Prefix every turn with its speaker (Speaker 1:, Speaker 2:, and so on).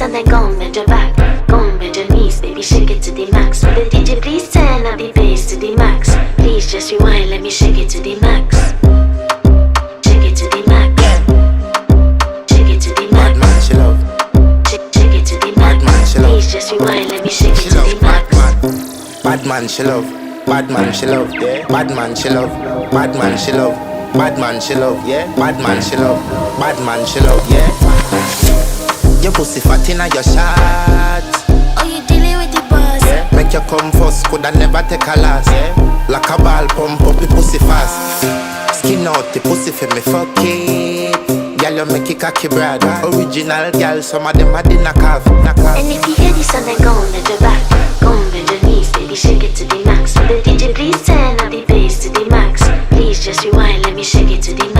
Speaker 1: this and then go and bend your back. Go and bend your knees, baby, shake it to the max. Will the DJ please turn up the bass to the max? Please just rewind, let me shake it to the max. Shake it to the max. Shake it to the max.
Speaker 2: Bad man, she love.
Speaker 1: Shake it to the max.
Speaker 2: Bad man, she love.
Speaker 1: Please just rewind, let me shake it
Speaker 2: She
Speaker 1: to
Speaker 2: love.
Speaker 1: the max.
Speaker 2: Bad man, she love. Bad man, she love. Yeah. Bad man, she love. Bad man, she love. Bad man, she love. Yeah. Bad man, she love. Bad man, she love. Yeah. Your pussy fat inna your shots.
Speaker 1: Oh, you dealing with the boss?
Speaker 2: Yeah. Make you come first, coulda never take a last. Yeah. Like a ball, pump up the pussy fast. Skin out the pussy for me, fuck it. Girl, you make it cocky, brother. Original girl, some of them are the knockoff.
Speaker 1: And if you hear this and then go and bend your back. Go and bend your knees, baby, shake it to the max. Will the DJ please turn up the bass to the max? Please just rewind, let me shake it to the max.